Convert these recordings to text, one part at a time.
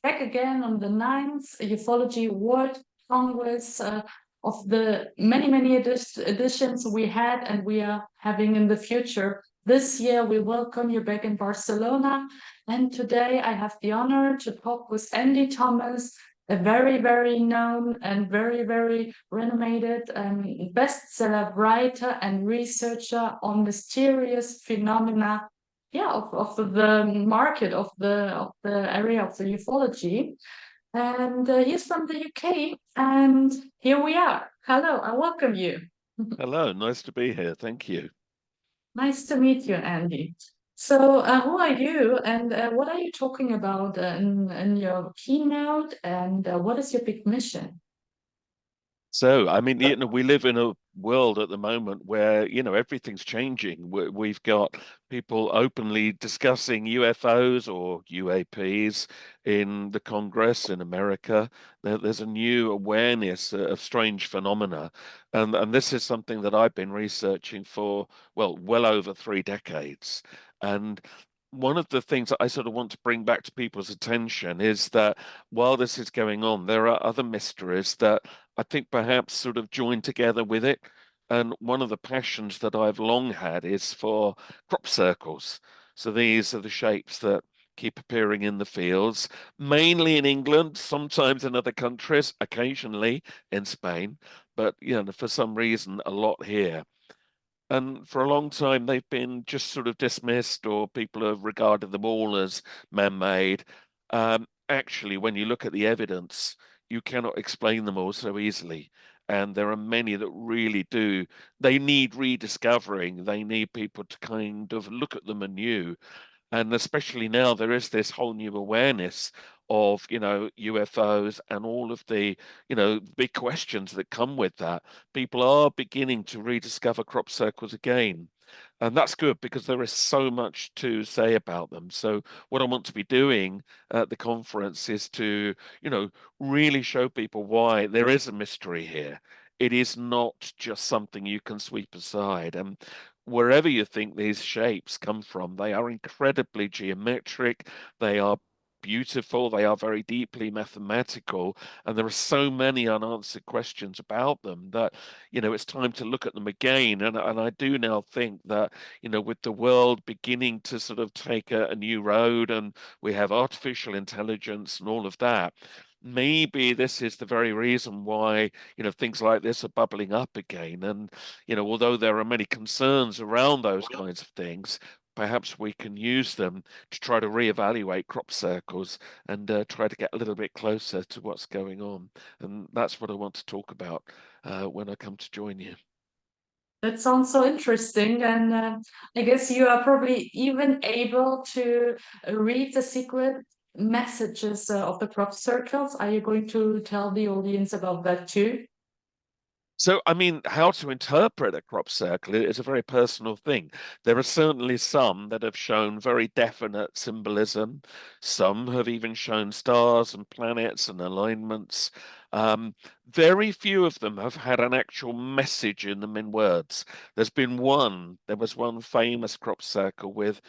back again on the ninth Ufology World Congress of the many editions we had and we are having in the future. This year, we welcome you back in Barcelona. And today I have the honor to talk with AndyThomas, a very known and very renowned bestseller writer and researcher on mysterious phenomena, of the market of the area of the ufology. And he's from the UK, and here we are. Hello, I welcome you. Hello, nice to be here. Thank you. Nice to meet you, Andy. So, who are you, and what are you talking about in your keynote, and what is your big mission? So, I mean, we live in a world at the moment where, everything's changing. We've got people openly discussing UFOs or UAPs in the Congress in America. There's a new awareness of strange phenomena. And this is something that I've been researching for, well over 3 decades. And one of the things that I sort of want to bring back to people's attention is that while this is going on, there are other mysteries that I think perhaps sort of join together with it. And one of the passions that I've long had is for crop circles. So these are the shapes that keep appearing in the fields, mainly in England, sometimes in other countries, occasionally in Spain, but for some reason, a lot here. And for a long time, they've been just sort of dismissed, or people have regarded them all as man-made. Actually, when you look at the evidence, you cannot explain them all so easily. And there are many that really do. They need rediscovering. They need people to kind of look at them anew. And especially now, there is this whole new awareness of, UFOs and all of the, big questions that come with that. People are beginning to rediscover crop circles again. And that's good because there is so much to say about them. So what I want to be doing at the conference is to, really show people why there is a mystery here. It is not just something you can sweep aside. And wherever you think these shapes come from, they are incredibly geometric, they are beautiful, they are very deeply mathematical, and there are so many unanswered questions about them that, it's time to look at them again. And I do now think that, with the world beginning to sort of take a new road, and we have artificial intelligence and all of that, maybe this is the very reason why things like this are bubbling up again. And although there are many concerns around those kinds of things, perhaps we can use them to try to reevaluate crop circles and try to get a little bit closer to what's going on. And that's what I want to talk about when I come to join you. That sounds so interesting, and I guess you are probably even able to read the secret messages of the crop circles. Are you going to tell the audience about that too? So, I mean, how to interpret a crop circle is a very personal thing. There are certainly some that have shown very definite symbolism. Some have even shown stars and planets and alignments. Very few of them have had an actual message in them in words. There was one famous crop circle with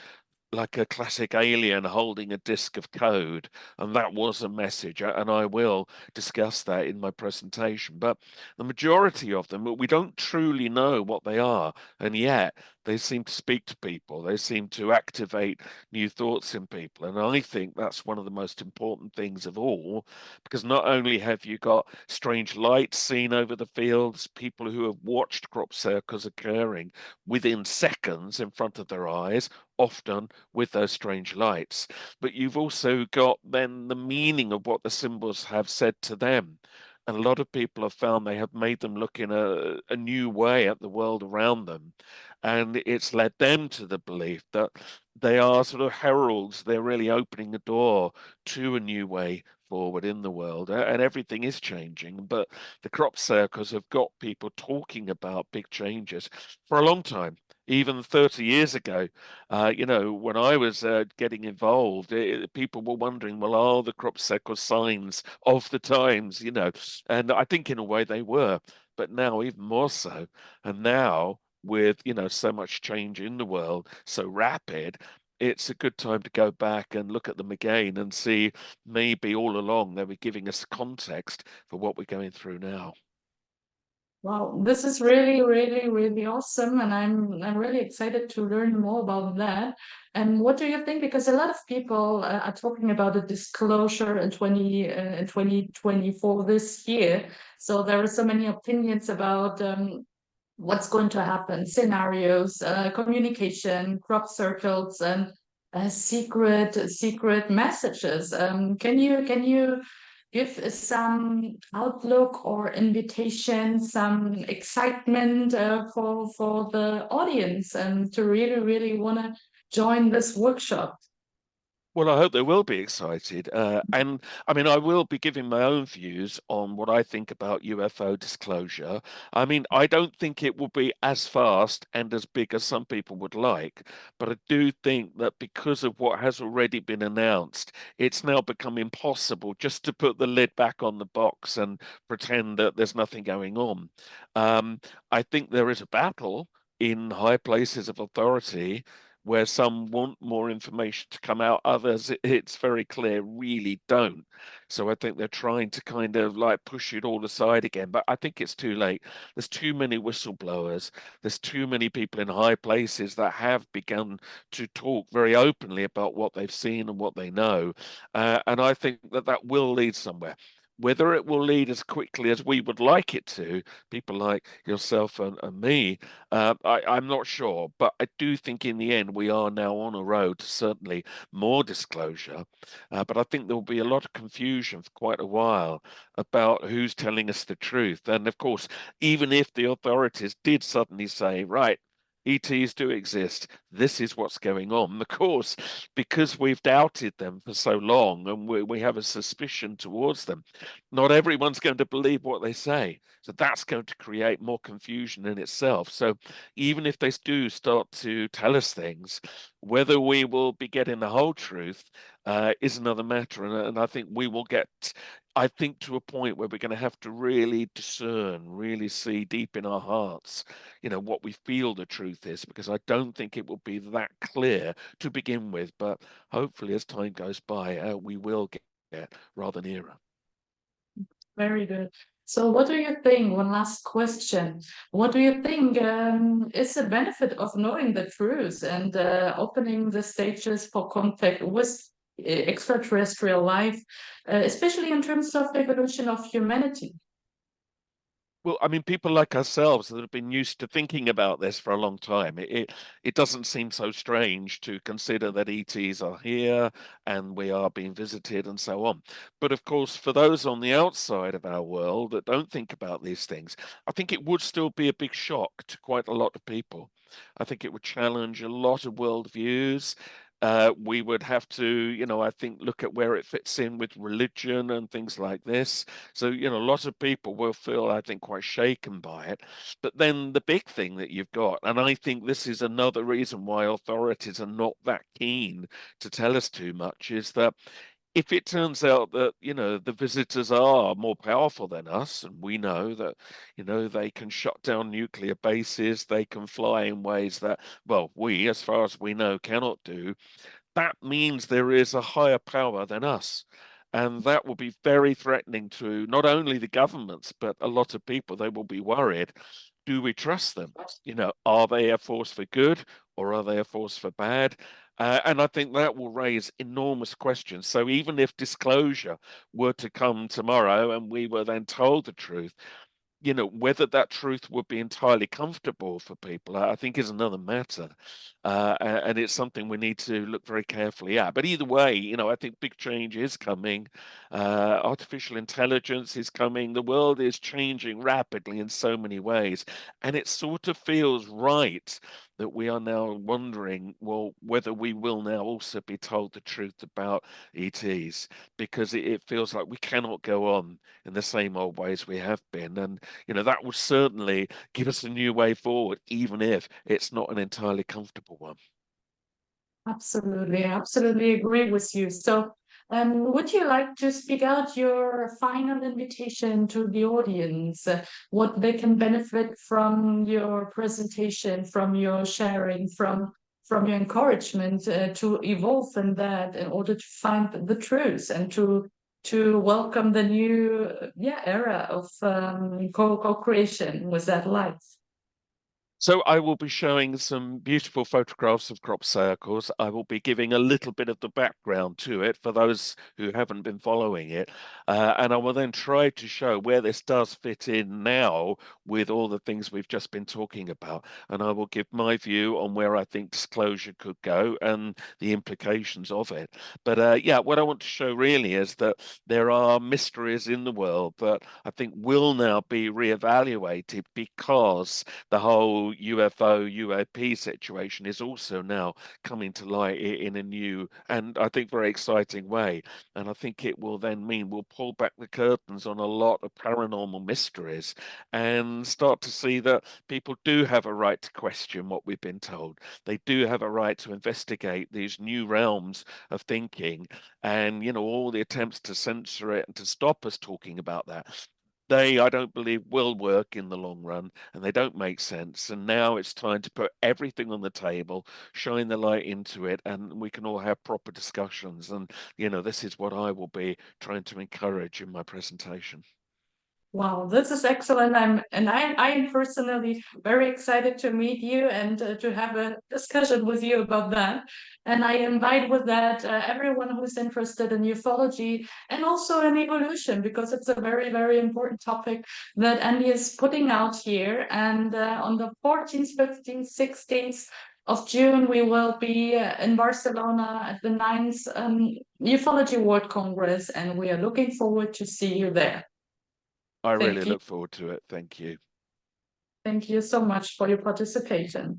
like a classic alien holding a disk of code, and that was a message. And I will discuss that in my presentation. But the majority of them, we don't truly know what they are, and yet they seem to speak to people. They seem to activate new thoughts in people. And I think that's one of the most important things of all, because not only have you got strange lights seen over the fields, people who have watched crop circles occurring within seconds in front of their eyes, often with those strange lights, but you've also got then the meaning of what the symbols have said to them. And a lot of people have found they have made them look in a new way at the world around them. And it's led them to the belief that they are sort of heralds. They're really opening a door to a new way forward in the world. And everything is changing. But the crop circles have got people talking about big changes for a long time. Even 30 years ago, when I was getting involved, people were wondering, well, are the crop circle signs of the times, And I think in a way they were, but now even more so. And now with, so much change in the world, so rapid, it's a good time to go back and look at them again and see maybe all along they were giving us context for what we're going through now. Wow, this is really, really, really awesome, and I'm really excited to learn more about that. And what do you think? Because a lot of people are talking about a disclosure in 2024 this year. So there are so many opinions about what's going to happen, scenarios, communication, crop circles, and secret messages. Can you give some outlook or invitation, some excitement for the audience and to really want to join this workshop? Well, I hope they will be excited. And I mean, I will be giving my own views on what I think about UFO disclosure. I mean, I don't think it will be as fast and as big as some people would like, but I do think that because of what has already been announced, it's now become impossible just to put the lid back on the box and pretend that there's nothing going on. I think there is a battle in high places of authority where some want more information to come out, others, it's very clear, really don't. So I think they're trying to kind of like push it all aside again. But I think it's too late. There's too many whistleblowers. There's too many people in high places that have begun to talk very openly about what they've seen and what they know. And I think that that will lead somewhere. Whether it will lead as quickly as we would like it to, people like yourself and me, I'm not sure, but I do think in the end we are now on a road to certainly more disclosure. But I think there will be a lot of confusion for quite a while about who's telling us the truth. And of course, even if the authorities did suddenly say, right, ETs do exist. This is what's going on. Of course, because we've doubted them for so long and we have a suspicion towards them, not everyone's going to believe what they say. So that's going to create more confusion in itself. So even if they do start to tell us things, whether we will be getting the whole truth is another matter. And I think we will get, I think, to a point where we're going to have to really discern, really see deep in our hearts, what we feel the truth is, because I don't think it will be that clear to begin with. But hopefully, as time goes by, we will get rather nearer. Very good. So what do you think? One last question. What do you think is the benefit of knowing the truth and opening the stages for contact with extraterrestrial life, especially in terms of the evolution of humanity? Well, I mean, people like ourselves that have been used to thinking about this for a long time, it doesn't seem so strange to consider that ETs are here and we are being visited and so on. But of course, for those on the outside of our world that don't think about these things, I think it would still be a big shock to quite a lot of people. I think it would challenge a lot of worldviews. We would have to, I think, look at where it fits in with religion and things like this. So, a lot of people will feel, I think, quite shaken by it. But then the big thing that you've got, and I think this is another reason why authorities are not that keen to tell us too much, is that if it turns out that, the visitors are more powerful than us, and we know that, they can shut down nuclear bases, they can fly in ways that, well, we, as far as we know, cannot do, that means there is a higher power than us. And that will be very threatening to not only the governments, but a lot of people. They will be worried. Do we trust them? Are they a force for good or are they a force for bad? And I think that will raise enormous questions. So even if disclosure were to come tomorrow and we were then told the truth, whether that truth would be entirely comfortable for people, I think is another matter. And it's something we need to look very carefully at. But either way, I think big change is coming. Artificial intelligence is coming. The world is changing rapidly in so many ways. And it sort of feels right that we are now wondering, well, whether we will now also be told the truth about ETs, because it feels like we cannot go on in the same old ways we have been. And, that will certainly give us a new way forward, even if it's not an entirely comfortable one. Absolutely, absolutely agree with you. So, would you like to speak out your final invitation to the audience, what they can benefit from your presentation, from your sharing, from from your encouragement to evolve in that in order to find the truth and to welcome the new era of co-creation with that light. So I will be showing some beautiful photographs of crop circles. I will be giving a little bit of the background to it for those who haven't been following it. And I will then try to show where this does fit in now with all the things we've just been talking about. And I will give my view on where I think disclosure could go and the implications of it. But yeah, what I want to show really is that there are mysteries in the world that I think will now be reevaluated because the whole UFO UAP situation is also now coming to light in a new and I think very exciting way. And I think it will then mean we'll pull back the curtains on a lot of paranormal mysteries and start to see that people do have a right to question what we've been told. They do have a right to investigate these new realms of thinking, and all the attempts to censor it and to stop us talking about that, I don't believe, will work in the long run, and they don't make sense. And now it's time to put everything on the table, shine the light into it, and we can all have proper discussions. And, this is what I will be trying to encourage in my presentation. Wow, this is excellent. I am personally very excited to meet you and to have a discussion with you about that. And I invite with that everyone who's interested in ufology and also in evolution, because it's a very, very important topic that Andy is putting out here. And on the 14th, 15th, 16th of June, we will be in Barcelona at the 9th Ufology World Congress, and we are looking forward to see you there. I Thank really you. look forward to it. Thank you. Thank you so much for your participation.